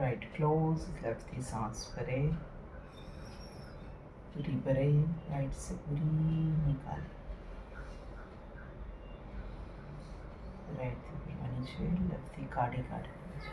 Right close, left की सांस भरे, पूरी भरे, राइट से पूरी निकाले, राइट થી ભરવાની છે, લેફ્ટ થી કાઢી કાઢવાની છે.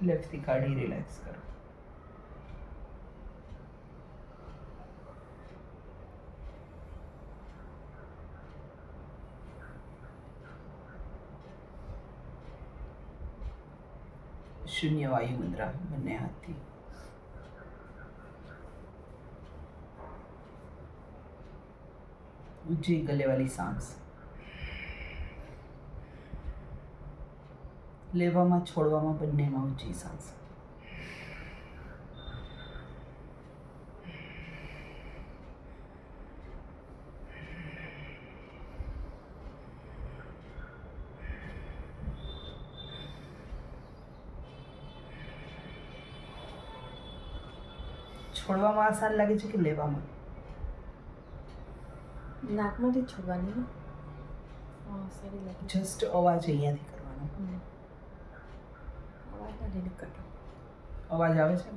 લેફ્ટ થી કાઢી રિલેક્સ કરો. શૂન્ય વાયુ મુદ્રા બંને હાથથી. ઊંચી ગલે વાली सांस. લેવામાં છોડવામાં બંનેમાં ઊંચી सांस. છોડવામાં આસાન લાગે છે કે લેવામાં? નાકમાંથી છોડવાની ને સારી લાગે. જસ્ટ અવાજ અહીંયાથી કરવાનો. અવાજ નથી નીકળતો. અવાજ આવે છે?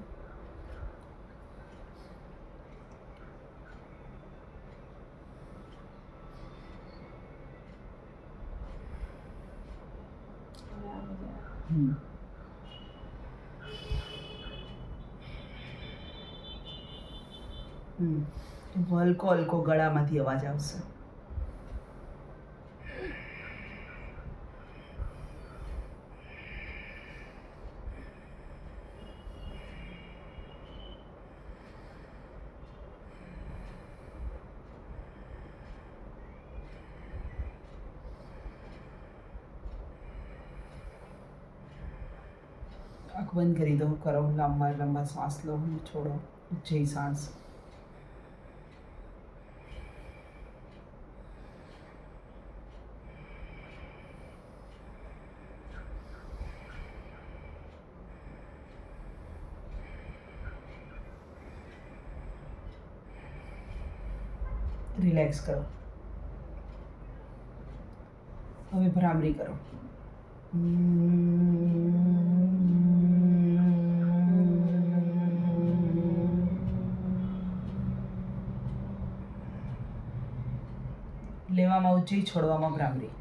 હવે આવે છે. હલકો હલકો ગળામાંથી અવાજ આવશે. આંખ બંધ કરી દો, કરો લાંબા લાંબા શ્વાસ લો, છોડો, ઊંચી सांस. રિલેક્સ કરો. હવે ભ્રામરી કરો. લેવામાં ઊંચી, છોડવામાં ભ્રામરી.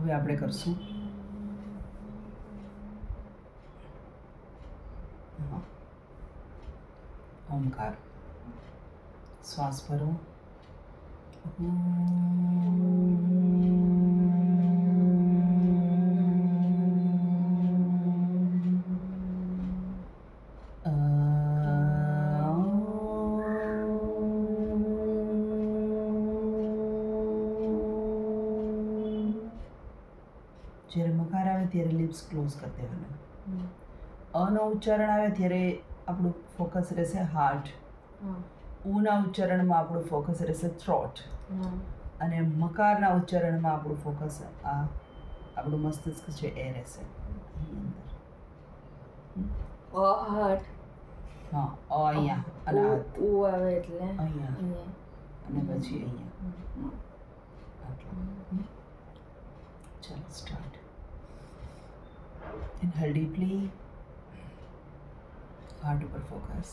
હવે આપણે કરશું ઓમકાર. શ્વાસ ભરો. જ્યારે મકાર આવે ત્યારે લિપ્સ ક્લોઝ કરી દેવાના. અનો ઉચ્ચારણ આવે ત્યારે આપણું ફોકસ રહેશે હાર્ટ. ઉના ઉચ્ચારણમાં આપણું ફોકસ રહેશે થ્રોટ. અને મકારના ઉચ્ચારણમાં આપણું ફોકસ આ આપણું મસ્તિષ્ક છે એ રહેશે અહીં અંદર. હટ હા અહીંયા અને હાથ ઉ આવે એટલે અહીંયા અહીંયા. અને પછી અહીંયા આટલું. ચાલો સ્ટાર્ટ. ઇનહેલ ડીપલી, હાર્ટ ઉપર ફોકસ.